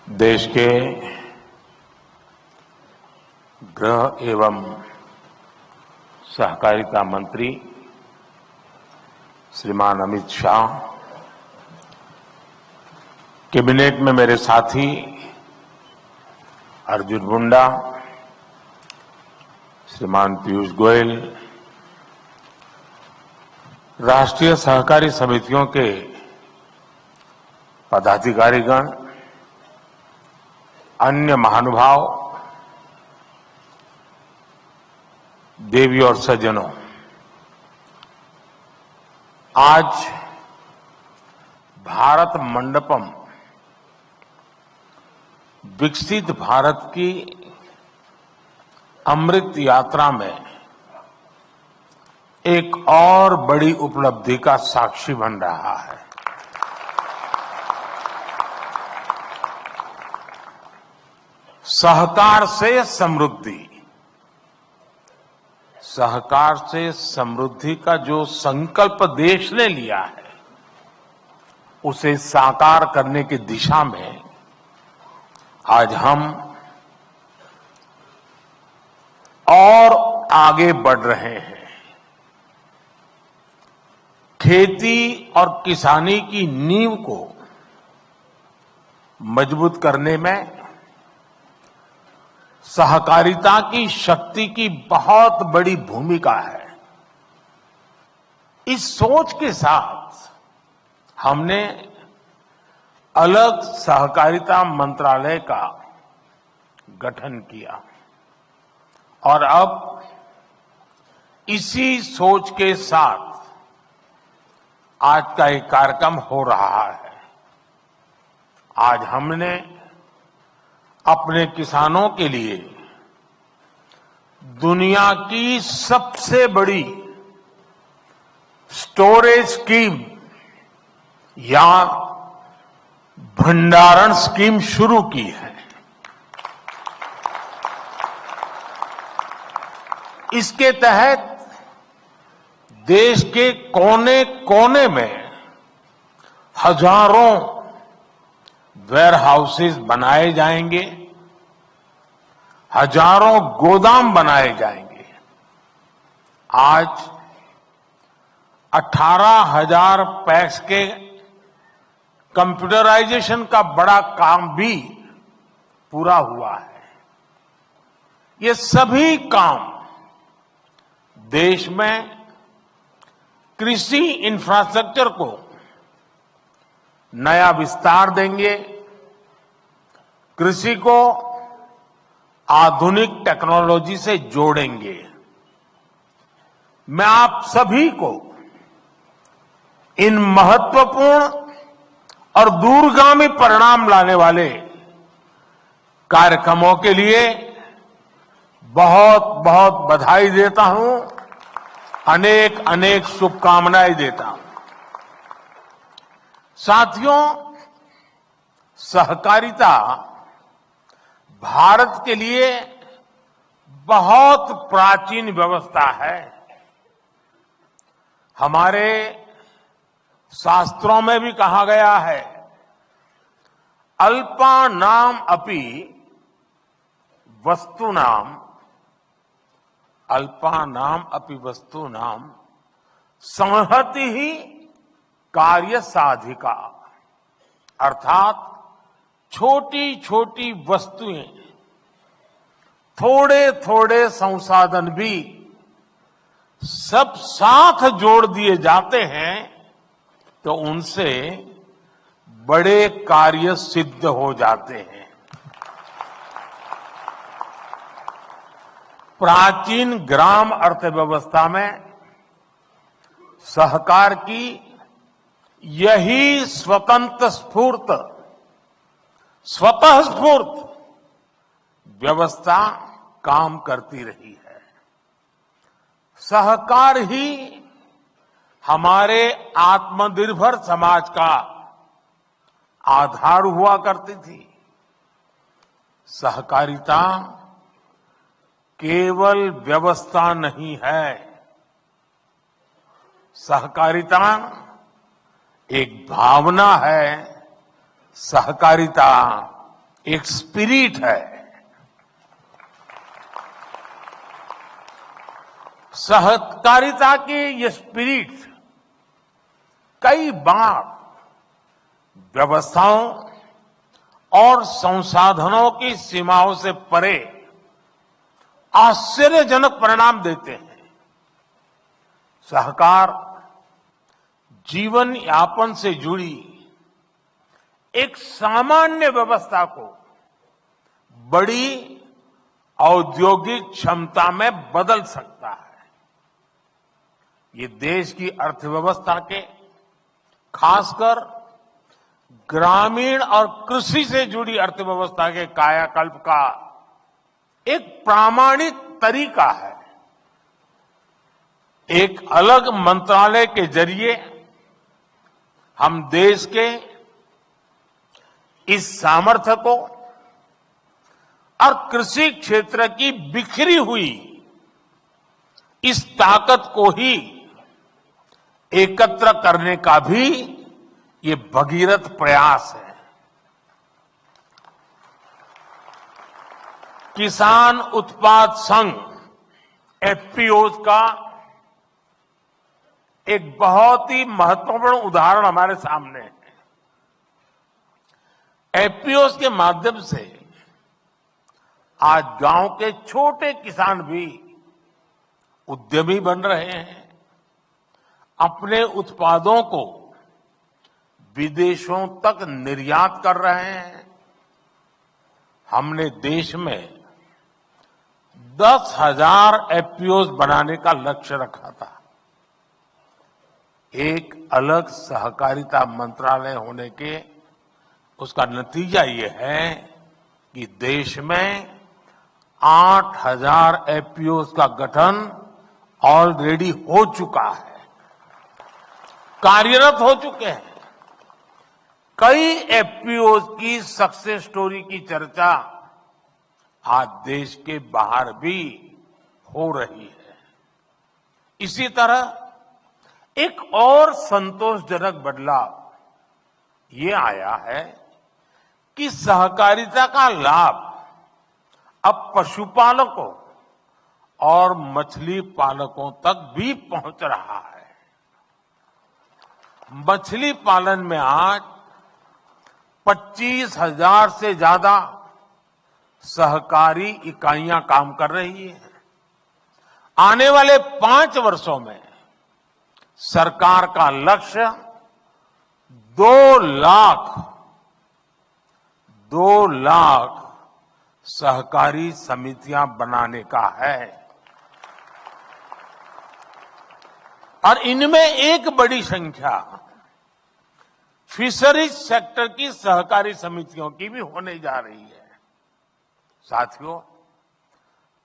देश के गृह एवं सहकारिता मंत्री श्रीमान अमित शाह, कैबिनेट में मेरे साथी अर्जुन मुंडा, श्रीमान पीयूष गोयल, राष्ट्रीय सहकारी समितियों के पदाधिकारीगण, अन्य महानुभाव, देवी और सज्जनों, आज भारत मंडपम विकसित भारत की अमृत यात्रा में एक और बड़ी उपलब्धि का साक्षी बन रहा है। सहकार से समृद्धि, सहकार से समृद्धि का जो संकल्प देश ने लिया है, उसे साकार करने की दिशा में आज हम और आगे बढ़ रहे हैं। खेती और किसानी की नींव को मजबूत करने में सहकारिता की शक्ति की बहुत बड़ी भूमिका है। इस सोच के साथ हमने अलग सहकारिता मंत्रालय का गठन किया और अब इसी सोच के साथ आज का एक कार्यक्रम हो रहा है। आज हमने अपने किसानों के लिए दुनिया की सबसे बड़ी स्टोरेज स्कीम या भंडारण स्कीम शुरू की है। इसके तहत देश के कोने कोने में हजारों वेयर हाउसेज बनाए जाएंगे, हजारों गोदाम बनाए जाएंगे। आज 18,000 पैक्स के कंप्यूटराइजेशन का बड़ा काम भी पूरा हुआ है। ये सभी काम देश में कृषि इंफ्रास्ट्रक्चर को नया विस्तार देंगे, कृषि को आधुनिक टेक्नोलॉजी से जोड़ेंगे। मैं आप सभी को इन महत्वपूर्ण और दूरगामी परिणाम लाने वाले कार्यक्रमों के लिए बहुत बहुत बधाई देता हूं, अनेक अनेक शुभकामनाएं देता हूं। साथियों, सहकारिता भारत के लिए बहुत प्राचीन व्यवस्था है। हमारे शास्त्रों में भी कहा गया है, अल्पानाम अपि वस्तूनाम, अल्पानाम अपि वस्तूनाम संहति ही कार्य साधिका। अर्थात छोटी छोटी वस्तुएं, थोड़े थोड़े संसाधन भी सब साथ जोड़ दिए जाते हैं तो उनसे बड़े कार्य सिद्ध हो जाते हैं। प्राचीन ग्राम अर्थव्यवस्था में सहकार की यही स्वतंत्र स्वतः स्फूर्त व्यवस्था काम करती रही है। सहकार ही हमारे आत्मनिर्भर समाज का आधार हुआ करती थी। सहकारिता केवल व्यवस्था नहीं है, सहकारिता एक भावना है, सहकारिता एक स्पिरिट है। सहकारिता की ये स्पिरिट कई बार व्यवस्थाओं और संसाधनों की सीमाओं से परे आश्चर्यजनक परिणाम देते हैं। सहकार जीवन यापन से जुड़ी एक सामान्य व्यवस्था को बड़ी औद्योगिक क्षमता में बदल सकता है। ये देश की अर्थव्यवस्था के, खासकर ग्रामीण और कृषि से जुड़ी अर्थव्यवस्था के कायाकल्प का एक प्रामाणिक तरीका है। एक अलग मंत्रालय के जरिए हम देश के इस सामर्थ्य को और कृषि क्षेत्र की बिखरी हुई इस ताकत को ही एकत्र करने का भी ये भगीरथ प्रयास है। किसान उत्पाद संघ एफपीओ का एक बहुत ही महत्वपूर्ण उदाहरण हमारे सामने है। एफपीओ के माध्यम से आज गांव के छोटे किसान भी उद्यमी बन रहे हैं, अपने उत्पादों को विदेशों तक निर्यात कर रहे हैं। हमने देश में 10,000 एफपीओ बनाने का लक्ष्य रखा था। एक अलग सहकारिता मंत्रालय होने के उसका नतीजा ये है कि देश में 8,000 एफपीओ का गठन ऑलरेडी हो चुका है, कार्यरत हो चुके हैं। कई एफपीओ की सक्सेस स्टोरी की चर्चा आज देश के बाहर भी हो रही है। इसी तरह एक और संतोषजनक बदलाव ये आया है कि सहकारिता का लाभ अब पशुपालकों और मछली पालकों तक भी पहुंच रहा है। मछली पालन में आज 25,000 से ज्यादा सहकारी इकाइयां काम कर रही है। आने वाले 5 वर्षों में सरकार का लक्ष्य 2 लाख सहकारी समितियां बनाने का है और इनमें एक बड़ी संख्या फिशरीज सेक्टर की सहकारी समितियों की भी होने जा रही है। साथियों,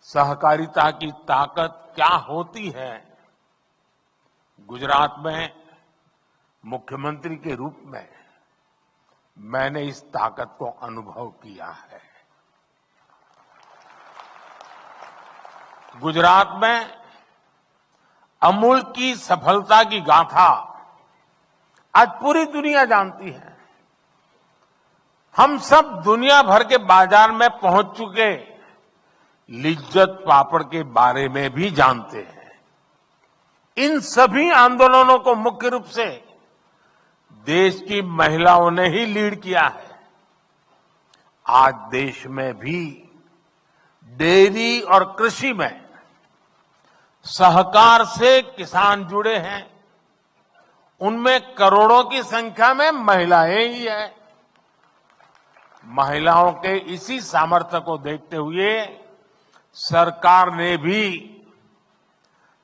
सहकारिता की ताकत क्या होती है, गुजरात में मुख्यमंत्री के रूप में मैंने इस ताकत को अनुभव किया है। गुजरात में अमूल की सफलता की गाथा आज पूरी दुनिया जानती है। हम सब दुनिया भर के बाजार में पहुंच चुके लिज्जत पापड़ के बारे में भी जानते हैं। इन सभी आंदोलनों को मुख्य रूप से देश की महिलाओं ने ही लीड किया है। आज देश में भी डेयरी और कृषि में सहकार से किसान जुड़े हैं। उनमें करोड़ों की संख्या में महिलाएं ही हैं। महिलाओं के इसी सामर्थ्य को देखते हुए सरकार ने भी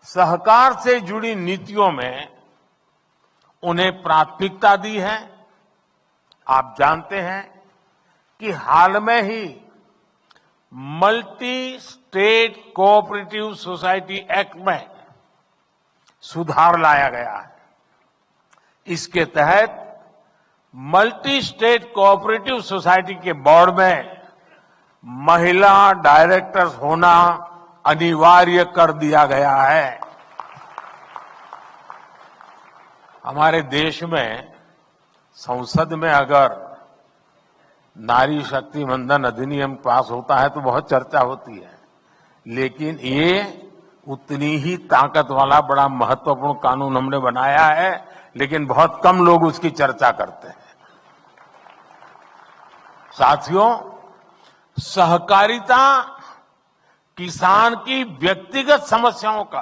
सहकार से जुड़ी नीतियों में उन्हें प्राथमिकता दी है। आप जानते हैं कि हाल में ही multi state cooperative society act में सुधार लाया गया है। इसके तहत मल्टी स्टेट कोऑपरेटिव सोसाइटी के बोर्ड में महिला डायरेक्टर्स होना अनिवार्य कर दिया गया है। हमारे देश में संसद में अगर नारी शक्ति वंदन अधिनियम पास होता है तो बहुत चर्चा होती है, लेकिन ये उतनी ही ताकत वाला बड़ा महत्वपूर्ण कानून हमने बनाया है, लेकिन बहुत कम लोग उसकी चर्चा करते हैं। साथियों, सहकारिता किसान की व्यक्तिगत समस्याओं का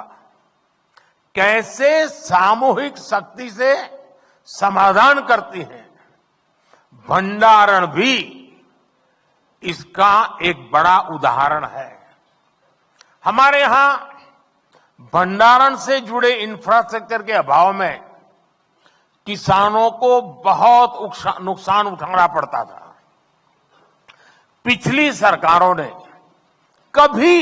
कैसे सामूहिक शक्ति से समाधान करती है, भंडारण भी इसका एक बड़ा उदाहरण है। हमारे यहां भंडारण से जुड़े इंफ्रास्ट्रक्चर के अभाव में किसानों को बहुत नुकसान उठाना पड़ता था। पिछली सरकारों ने कभी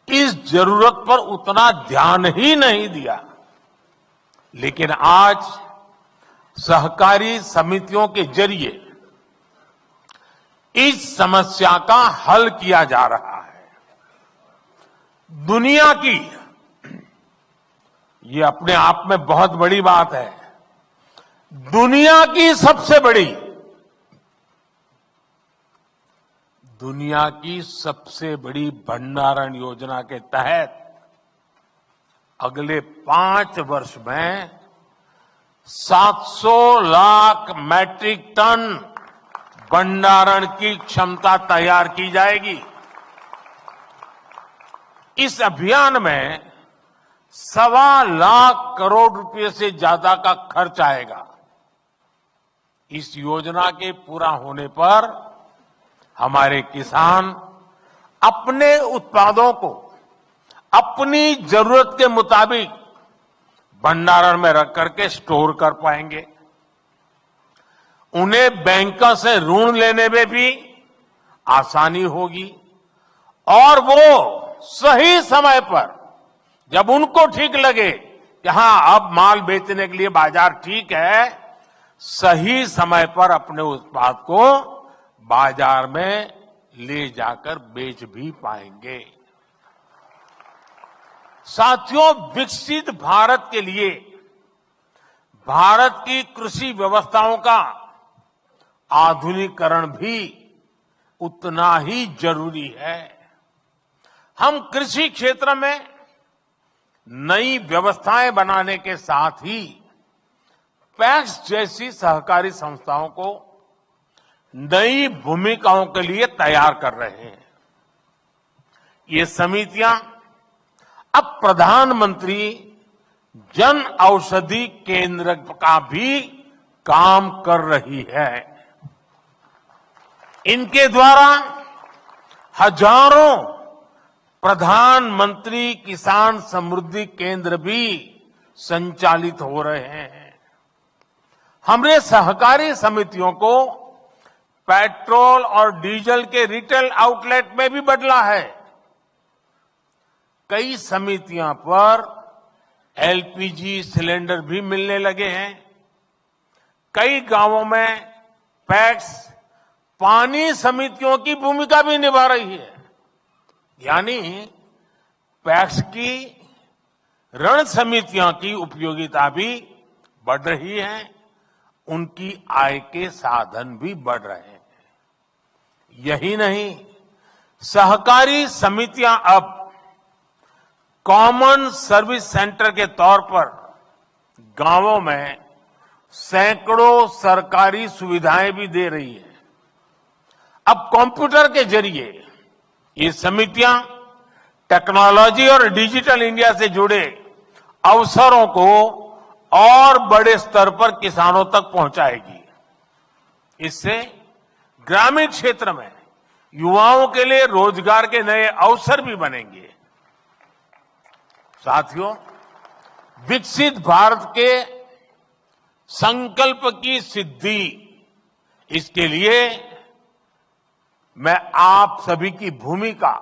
इस जरूरत पर उतना ध्यान ही नहीं दिया, लेकिन आज सहकारी समितियों के जरिए इस समस्या का हल किया जा रहा है। दुनिया की, ये अपने आप में बहुत बड़ी बात है, दुनिया की सबसे बड़ी भंडारण योजना के तहत अगले 5 वर्ष में 700 लाख मैट्रिक टन भंडारण की क्षमता तैयार की जाएगी। इस अभियान में 1.25 लाख करोड़ रुपए से ज्यादा का खर्च आएगा। इस योजना के पूरा होने पर हमारे किसान अपने उत्पादों को अपनी जरूरत के मुताबिक भंडारण में रख करके स्टोर कर पाएंगे। उन्हें बैंकों से ऋण लेने में भी आसानी होगी और वो सही समय पर, जब उनको ठीक लगे कि हां अब माल बेचने के लिए बाजार ठीक है, सही समय पर अपने उत्पाद को बाजार में ले जाकर बेच भी पाएंगे। साथियों, विकसित भारत के लिए भारत की कृषि व्यवस्थाओं का आधुनिकीकरण भी उतना ही जरूरी है। हम कृषि क्षेत्र में नई व्यवस्थाएं बनाने के साथ ही पैक्स जैसी सहकारी संस्थाओं को नई भूमिकाओं के लिए तैयार कर रहे हैं। ये समितियां अब प्रधानमंत्री जन औषधि केंद्र का भी काम कर रही है। इनके द्वारा हजारों प्रधानमंत्री किसान समृद्धि केंद्र भी संचालित हो रहे हैं। हमने सहकारी समितियों को पेट्रोल और डीजल के रिटेल आउटलेट में भी बदला है। कई समितियां पर एलपीजी सिलेंडर भी मिलने लगे हैं। कई गांवों में पैक्स पानी समितियों की भूमिका भी निभा रही है। यानी पैक्स की ऋण समितियों की उपयोगिता भी बढ़ रही है, उनकी आय के साधन भी बढ़ रहे हैं। यही नहीं, सहकारी समितियां अब कॉमन सर्विस सेंटर के तौर पर गांवों में सैकड़ों सरकारी सुविधाएं भी दे रही है। अब कंप्यूटर के जरिए ये समितियां टेक्नोलॉजी और डिजिटल इंडिया से जुड़े अवसरों को और बड़े स्तर पर किसानों तक पहुंचाएगी। इससे ग्रामीण क्षेत्र में युवाओं के लिए रोजगार के नए अवसर भी बनेंगे। साथियों, विकसित भारत के संकल्प की सिद्धि, इसके लिए मैं आप सभी की भूमिका,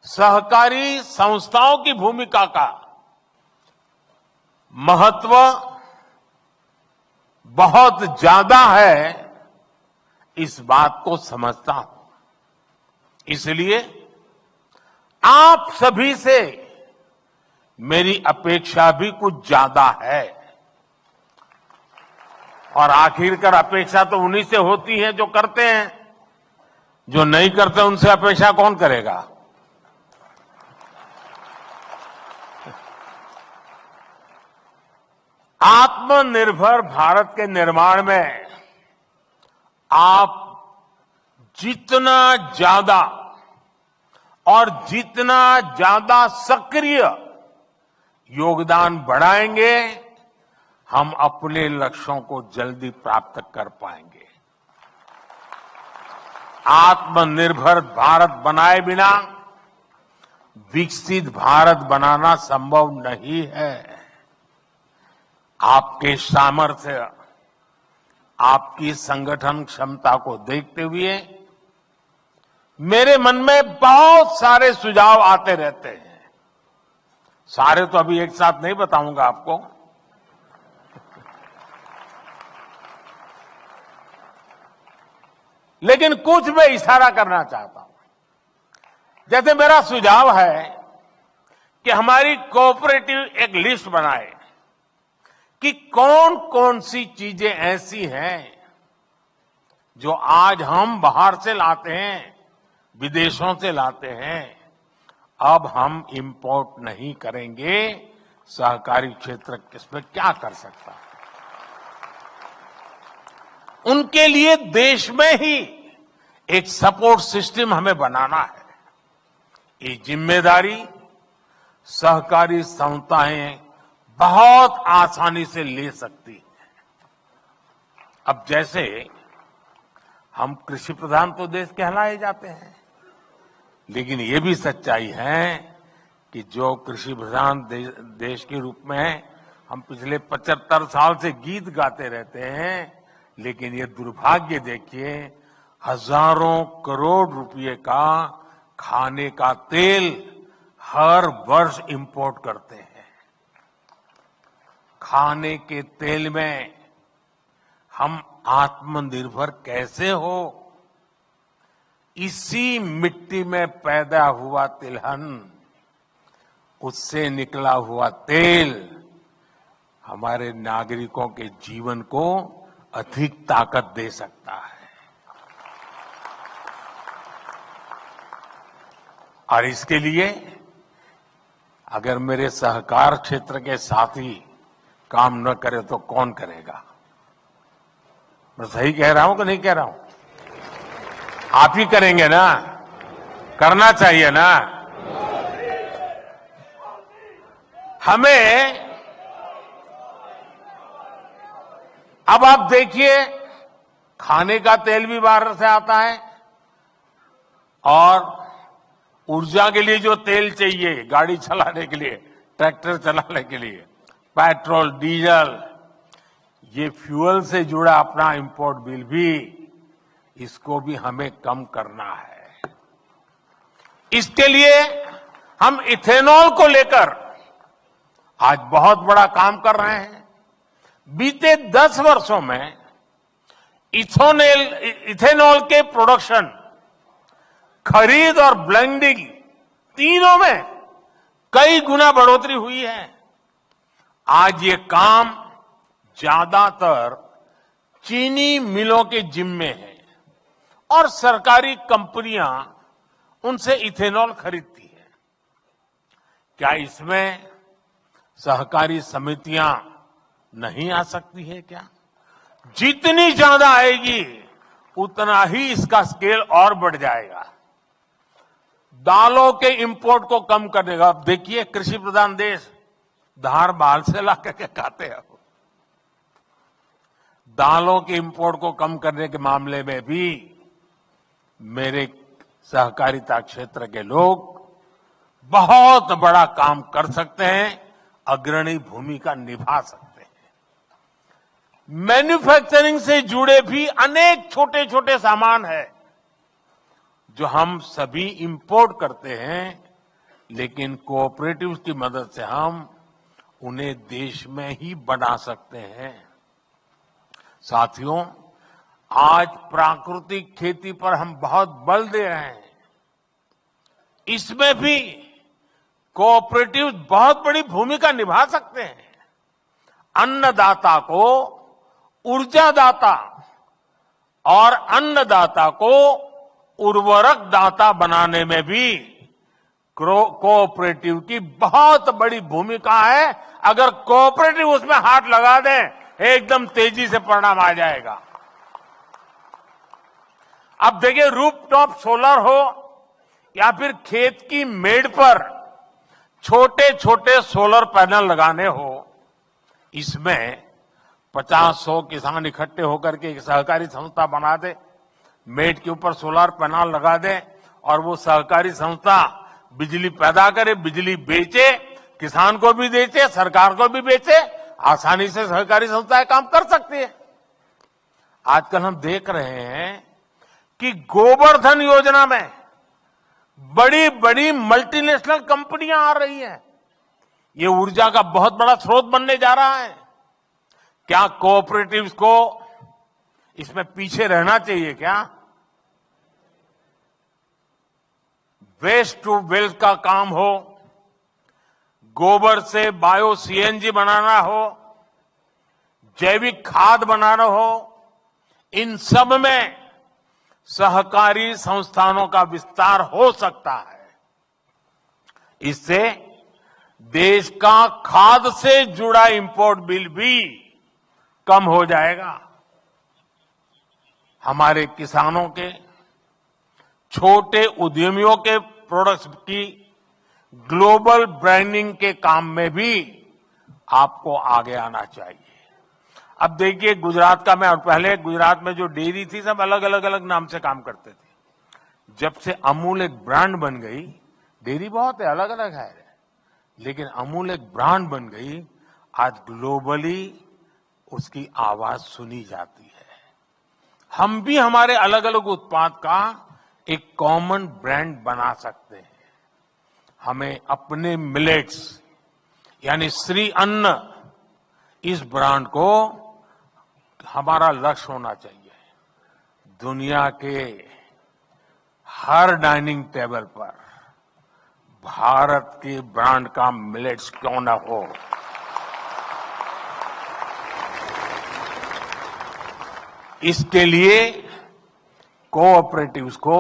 सहकारी संस्थाओं की भूमिका का महत्व बहुत ज्यादा है, इस बात को समझता हूं। इसलिए आप सभी से मेरी अपेक्षा भी कुछ ज्यादा है। और आखिरकार अपेक्षा तो उन्हीं से होती है जो करते हैं। जो नहीं करते उनसे अपेक्षा कौन करेगा? आत्मनिर्भर भारत के निर्माण में आप जितना ज्यादा और जितना ज्यादा सक्रिय योगदान बढ़ाएंगे, हम अपने लक्ष्यों को जल्दी प्राप्त कर पाएंगे। आत्मनिर्भर भारत बनाए बिना विकसित भारत बनाना संभव नहीं है। आपके सामर्थ्य, आपकी संगठन क्षमता को देखते हुए मेरे मन में बहुत सारे सुझाव आते रहते हैं। सारे तो अभी एक साथ नहीं बताऊंगा आपको। लेकिन कुछ मैं इशारा करना चाहता हूं। जैसे मेरा सुझाव है कि हमारी कोऑपरेटिव एक लिस्ट बनाए कि कौन कौन सी चीजें ऐसी हैं जो आज हम बाहर से लाते हैं, विदेशों से लाते हैं, अब हम इंपोर्ट नहीं करेंगे। सहकारी क्षेत्र इसमें क्या कर सकता है? उनके लिए देश में ही एक सपोर्ट सिस्टम हमें बनाना है। ये जिम्मेदारी सहकारी संस्थाएं बहुत आसानी से ले सकती हैं। अब जैसे हम कृषि प्रधान तो देश कहलाए जाते हैं, लेकिन ये भी सच्चाई है कि जो कृषि प्रधान देश के रूप में हम पिछले 75 साल से गीत गाते रहते हैं, लेकिन ये दुर्भाग्य देखिए, हजारों करोड़ रुपए का खाने का तेल हर वर्ष इंपोर्ट करते हैं। खाने के तेल में हम आत्मनिर्भर कैसे हो? इसी मिट्टी में पैदा हुआ तिलहन, उससे निकला हुआ तेल हमारे नागरिकों के जीवन को अधिक ताकत दे सकता है। और इसके लिए अगर मेरे सहकार क्षेत्र के साथी काम न करे तो कौन करेगा? मैं सही कह रहा हूं कि नहीं कह रहा हूं? आप ही करेंगे ना? करना चाहिए ना? हमें अब आप देखिए, खाने का तेल भी बाहर से आता है और ऊर्जा के लिए जो तेल चाहिए गाड़ी चलाने के लिए, ट्रैक्टर चलाने के लिए, पेट्रोल, डीजल, ये फ्यूल से जुड़ा अपना इंपोर्ट बिल भी, इसको भी हमें कम करना है। इसके लिए हम इथेनॉल को लेकर आज बहुत बड़ा काम कर रहे हैं। बीते 10 वर्षों में इथेनॉल के प्रोडक्शन, खरीद और ब्लेंडिंग तीनों में कई गुना बढ़ोतरी हुई है। आज ये काम ज्यादातर चीनी मिलों के जिम्मे है और सरकारी कंपनियां उनसे इथेनॉल खरीदती है। क्या इसमें सहकारी समितियां नहीं आ सकती है क्या? जितनी ज्यादा आएगी उतना ही इसका स्केल और बढ़ जाएगा। दालों के इंपोर्ट को कम करने का, अब देखिए कृषि प्रधान देश धार बाल से ला करके खाते हैं। दालों के इंपोर्ट को कम करने के मामले में भी मेरे सहकारिता क्षेत्र के लोग बहुत बड़ा काम कर सकते हैं, अग्रणी भूमिका निभा सकते हैं। मैन्युफैक्चरिंग से जुड़े भी अनेक छोटे छोटे सामान है जो हम सभी इंपोर्ट करते हैं, लेकिन कोऑपरेटिव्स की मदद से हम उन्हें देश में ही बना सकते हैं। साथियों, आज प्राकृतिक खेती पर हम बहुत बल दे रहे हैं। इसमें भी कोऑपरेटिव्स बहुत बड़ी भूमिका निभा सकते हैं। अन्नदाता को ऊर्जादाता और अन्नदाता को उर्वरक दाता बनाने में भी कोऑपरेटिव की बहुत बड़ी भूमिका है। अगर कोऑपरेटिव उसमें हाथ लगा दे, एकदम तेजी से परिणाम आ जाएगा। अब देखिए, रूफटॉप सोलर हो या फिर खेत की मेड़ पर छोटे छोटे सोलर पैनल लगाने हो, इसमें 50-100 किसान इकट्ठे होकर के एक सहकारी संस्था बना दे, मेड़ के ऊपर सोलर पैनल लगा दे और वो सहकारी संस्था बिजली पैदा करे, बिजली बेचे, किसान को भी बेचे, सरकार को भी बेचे। आसानी से सहकारी संस्थाएं काम कर सकती है। आजकल हम देख रहे हैं कि गोवर्धन योजना में बड़ी बड़ी मल्टीनेशनल कंपनियां आ रही हैं। ये ऊर्जा का बहुत बड़ा स्रोत बनने जा रहा है। क्या कोऑपरेटिव्स को इसमें पीछे रहना चाहिए क्या? वेस्ट टू वेल्थ का काम हो, गोबर से बायो सीएनजी बनाना हो, जैविक खाद बनाना हो, इन सब में सहकारी संस्थानों का विस्तार हो सकता है। इससे देश का खाद से जुड़ा इंपोर्ट बिल भी कम हो जाएगा। हमारे किसानों के, छोटे उद्यमियों के प्रोडक्ट्स की ग्लोबल ब्रांडिंग के काम में भी आपको आगे आना चाहिए। अब देखिए, गुजरात का मैं, और पहले गुजरात में जो डेयरी थी सब अलग अलग नाम से काम करते थे। जब से अमूल एक ब्रांड बन गई, डेयरी बहुत है, अलग अलग है, लेकिन अमूल एक ब्रांड बन गई, आज ग्लोबली उसकी आवाज सुनी जाती है। हम भी हमारे अलग अलग उत्पाद का एक कॉमन ब्रांड बना सकते हैं। हमें अपने मिलेट्स यानी श्री अन्न, इस ब्रांड को हमारा लक्ष्य होना चाहिए। दुनिया के हर डाइनिंग टेबल पर भारत के ब्रांड का मिलेट्स क्यों न हो। इसके लिए कोऑपरेटिव्स को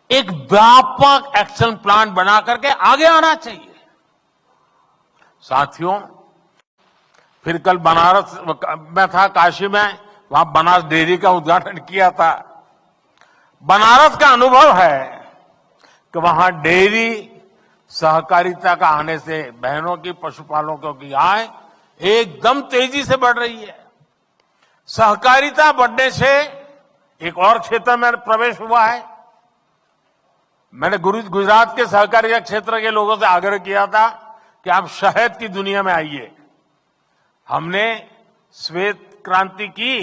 एक व्यापक एक्शन प्लान बना करके आगे आना चाहिए। साथियों, फिर कल बनारस में था, काशी में, वहां बनारस डेयरी का उद्घाटन किया था। बनारस का अनुभव है कि वहां डेयरी सहकारिता का आने से बहनों की, पशुपालकों की आय एकदम तेजी से बढ़ रही है। सहकारिता बढ़ने से एक और क्षेत्र में प्रवेश हुआ है। मैंने गुजरात के सहकारिता क्षेत्र के लोगों से आग्रह किया था कि आप शहद की दुनिया में आइए। हमने श्वेत क्रांति की,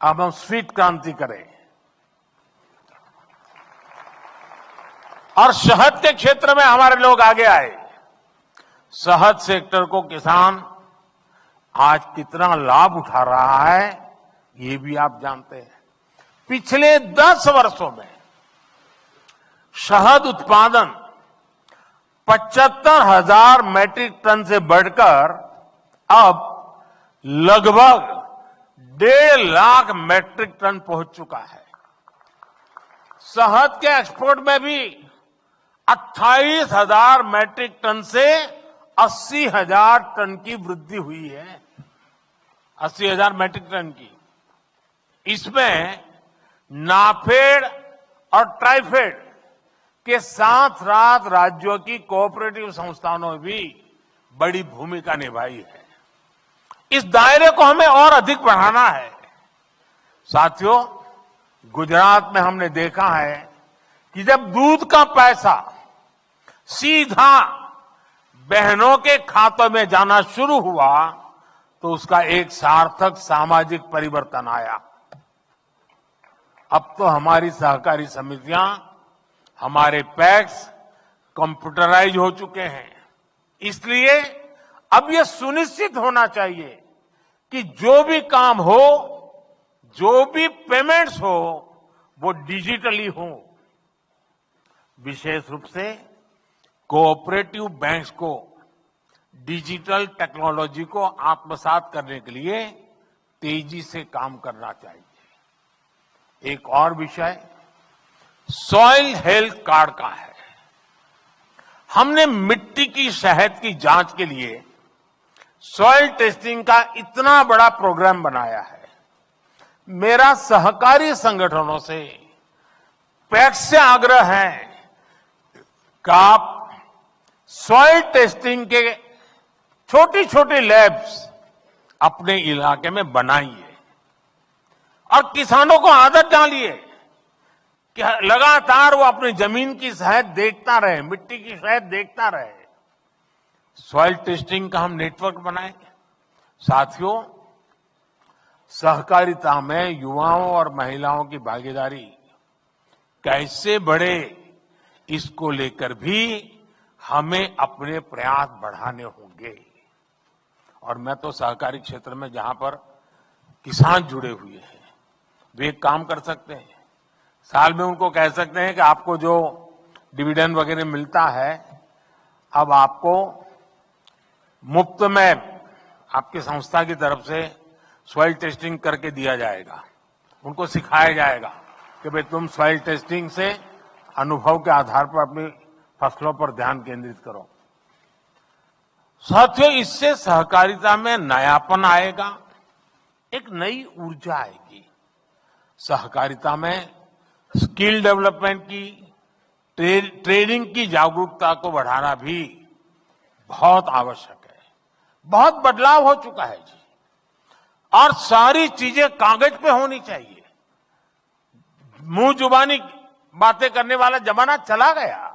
अब हम स्वीट क्रांति करें। और शहद के क्षेत्र में हमारे लोग आगे आए। शहद सेक्टर को किसान आज कितना लाभ उठा रहा है, ये भी आप जानते हैं। पिछले 10 वर्षों में शहद उत्पादन 75,000 मैट्रिक टन से बढ़कर अब लगभग 1.5 लाख मैट्रिक टन पहुंच चुका है। शहद के एक्सपोर्ट में भी 28,000 मैट्रिक टन से 80,000 टन की वृद्धि हुई है। 80,000 मैट्रिक टन की। इसमें नाफेड और ट्राइफेड के साथ साथ राज्यों की कोऑपरेटिव संस्थाओं ने भी बड़ी भूमिका निभाई है। इस दायरे को हमें और अधिक बढ़ाना है। साथियों, गुजरात में हमने देखा है कि जब दूध का पैसा सीधा बहनों के खातों में जाना शुरू हुआ तो उसका एक सार्थक सामाजिक परिवर्तन आया। अब तो हमारी सहकारी समितियां, हमारे पैक्स कंप्यूटराइज हो चुके हैं। इसलिए अब यह सुनिश्चित होना चाहिए कि जो भी काम हो, जो भी पेमेंट्स हो, वो डिजिटली हो। विशेष रूप से कोऑपरेटिव बैंक्स को डिजिटल टेक्नोलॉजी को आत्मसात करने के लिए तेजी से काम करना चाहिए। एक और विषय सॉइल हेल्थ कार्ड का है। हमने मिट्टी की सेहत की जांच के लिए सॉइल टेस्टिंग का इतना बड़ा प्रोग्राम बनाया है। मेरा सहकारी संगठनों से पैक्स से आग्रह है कि आप सॉइल टेस्टिंग के छोटी छोटी लैब्स अपने इलाके में बनाइए और किसानों को आदत डालिए कि लगातार वो अपनी जमीन की सेहत देखता रहे, मिट्टी की सेहत देखता रहे। सॉइल टेस्टिंग का हम नेटवर्क बनाए। साथियों, सहकारिता में युवाओं और महिलाओं की भागीदारी कैसे बढ़े, इसको लेकर भी हमें अपने प्रयास बढ़ाने होंगे। और मैं तो सहकारी क्षेत्र में जहां पर किसान जुड़े हुए हैं, वे एक काम कर सकते हैं। साल में उनको कह सकते हैं कि आपको जो डिविडेंड वगैरह मिलता है, अब आपको मुफ्त में आपकी संस्था की तरफ से सॉइल टेस्टिंग करके दिया जाएगा। उनको सिखाया जाएगा कि भाई तुम सॉइल टेस्टिंग से अनुभव के आधार पर अपनी फसलों पर ध्यान केंद्रित करो। साथियों, इससे सहकारिता में नयापन आएगा, एक नई ऊर्जा आएगी। सहकारिता में स्किल डेवलपमेंट की, ट्रेनिंग की जागरूकता को बढ़ाना भी बहुत आवश्यक है। बहुत बदलाव हो चुका है जी, और सारी चीजें कागज पे होनी चाहिए। मुंह जुबानी बातें करने वाला जमाना चला गया,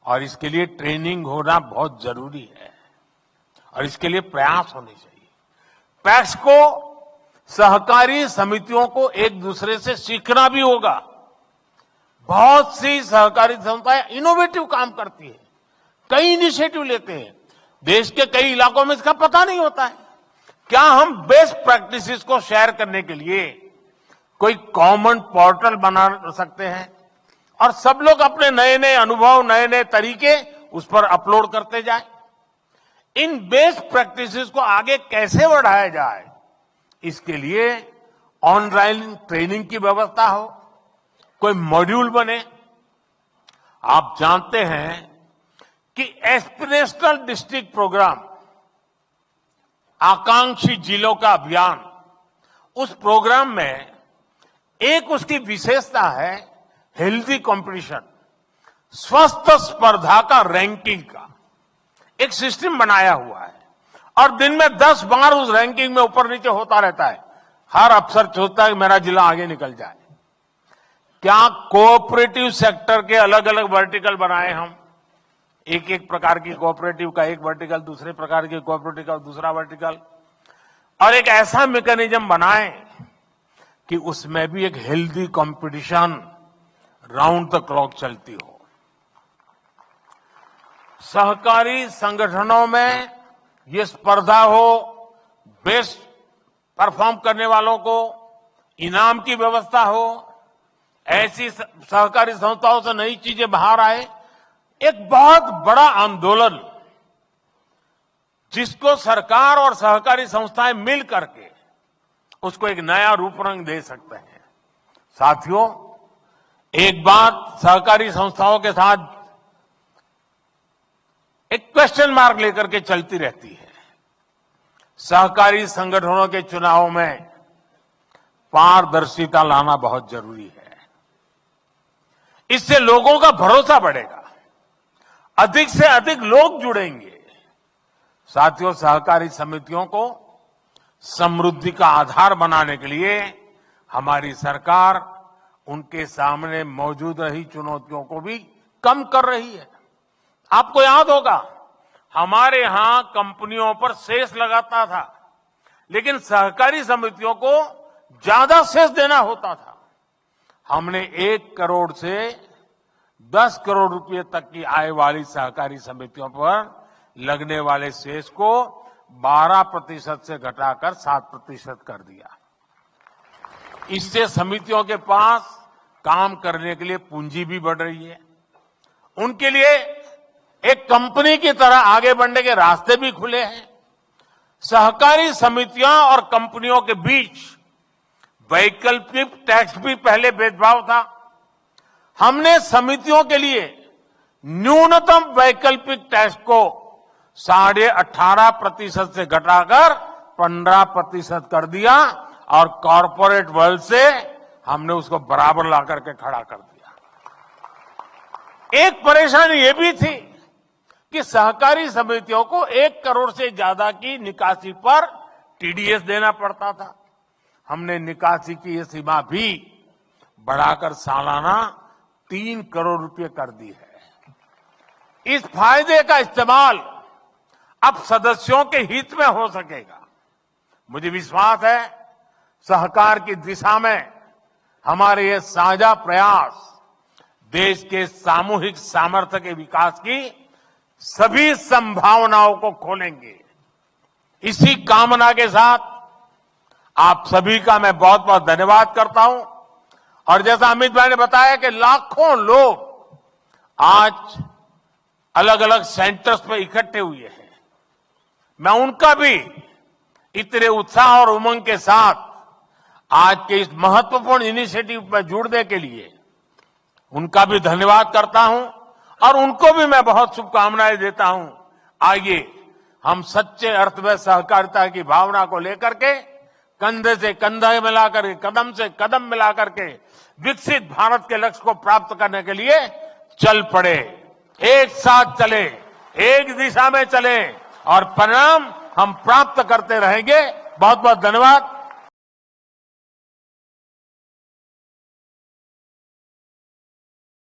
और इसके लिए ट्रेनिंग होना बहुत जरूरी है, और इसके लिए प्रयास होने चाहिए। पैक्स को, सहकारी समितियों को एक दूसरे से सीखना भी होगा। बहुत सी सहकारी संस्थाएं इनोवेटिव काम करती है, कई इनिशिएटिव लेते हैं। देश के कई इलाकों में इसका पता नहीं होता है। क्या हम बेस्ट प्रैक्टिसेस को शेयर करने के लिए कोई कॉमन पोर्टल बना सकते हैं और सब लोग अपने नए नए अनुभव, नए नए तरीके उस पर अपलोड करते जाएं? इन बेस्ट प्रैक्टिसेस को आगे कैसे बढ़ाया जाए, इसके लिए ऑनलाइन ट्रेनिंग की व्यवस्था हो, कोई मॉड्यूल बने। आप जानते हैं कि एस्पिरेशनल डिस्ट्रिक्ट प्रोग्राम, आकांक्षी जिलों का अभियान, उस प्रोग्राम में एक उसकी विशेषता है हेल्दी कंपटीशन, स्वस्थ स्पर्धा का रैंकिंग का एक सिस्टम बनाया हुआ है, और दिन में 10 बार उस रैंकिंग में ऊपर नीचे होता रहता है। हर अफसर सोचता है कि मेरा जिला आगे निकल जाए। क्या कोऑपरेटिव सेक्टर के अलग अलग वर्टिकल बनाए हम, एक एक प्रकार की कोऑपरेटिव का एक वर्टिकल, दूसरे प्रकार की कोऑपरेटिव का दूसरा वर्टिकल, और एक ऐसा मैकेनिज्म बनाए कि उसमें भी एक healthy competition round the clock चलती हो। सहकारी संगठनों में ये स्पर्धा हो, बेस्ट परफॉर्म करने वालों को इनाम की व्यवस्था हो, ऐसी सहकारी संस्थाओं से नई चीजें बाहर आए। एक बहुत बड़ा आंदोलन जिसको सरकार और सहकारी संस्थाएं मिल करके उसको एक नया रूप रंग दे सकते हैं। साथियों, एक बात सहकारी संस्थाओं के साथ एक क्वेश्चन मार्क लेकर के चलती रहती है। सहकारी संगठनों के चुनाव में पारदर्शिता लाना बहुत जरूरी है। इससे लोगों का भरोसा बढ़ेगा, अधिक से अधिक लोग जुड़ेंगे। साथियों, सहकारी समितियों को समृद्धि का आधार बनाने के लिए हमारी सरकार उनके सामने मौजूद रही चुनौतियों को भी कम कर रही है। आपको याद होगा, हमारे यहां कंपनियों पर सेस लगाता था, लेकिन सहकारी समितियों को ज्यादा सेस देना होता था। हमने 1 करोड़ से 10 करोड़ रुपए तक की आय वाली सहकारी समितियों पर लगने वाले सेस को 12% से घटाकर 7% कर दिया। इससे समितियों के पास काम करने के लिए पूंजी भी बढ़ रही है, उनके लिए एक कंपनी की तरह आगे बढ़ने के रास्ते भी खुले हैं। सहकारी समितियां और कंपनियों के बीच वैकल्पिक टैक्स भी पहले भेदभाव था। हमने समितियों के लिए न्यूनतम वैकल्पिक टैक्स को 18.5% से घटाकर 15% कर दिया और कॉरपोरेट वर्ल्ड से हमने उसको बराबर ला करके खड़ा कर दिया। एक परेशानी ये भी थी कि सहकारी समितियों को 1 करोड़ से ज्यादा की निकासी पर टीडीएस देना पड़ता था। हमने निकासी की ये सीमा भी बढ़ाकर सालाना 3 करोड़ रुपए कर दी है। इस फायदे का इस्तेमाल अब सदस्यों के हित में हो सकेगा। मुझे विश्वास है सहकार की दिशा में हमारे ये साझा प्रयास देश के सामूहिक सामर्थ्य के विकास की सभी संभावनाओं को खोलेंगे। इसी कामना के साथ आप सभी का मैं बहुत बहुत धन्यवाद करता हूं। और जैसा अमित भाई ने बताया कि लाखों लोग आज अलग अलग सेंटर्स पर इकट्ठे हुए हैं, मैं उनका भी इतने उत्साह और उमंग के साथ आज के इस महत्वपूर्ण इनिशिएटिव में जुड़ने के लिए उनका भी धन्यवाद करता हूं और उनको भी मैं बहुत शुभकामनाएं देता हूं। आइए हम सच्चे अर्थ में सहकारिता की भावना को लेकर के कंधे से कंधा मिलाकर के, कदम से कदम मिलाकर के विकसित भारत के लक्ष्य को प्राप्त करने के लिए चल पड़े। एक साथ चले, एक दिशा में चले और परिणाम हम प्राप्त करते रहेंगे। बहुत बहुत धन्यवाद।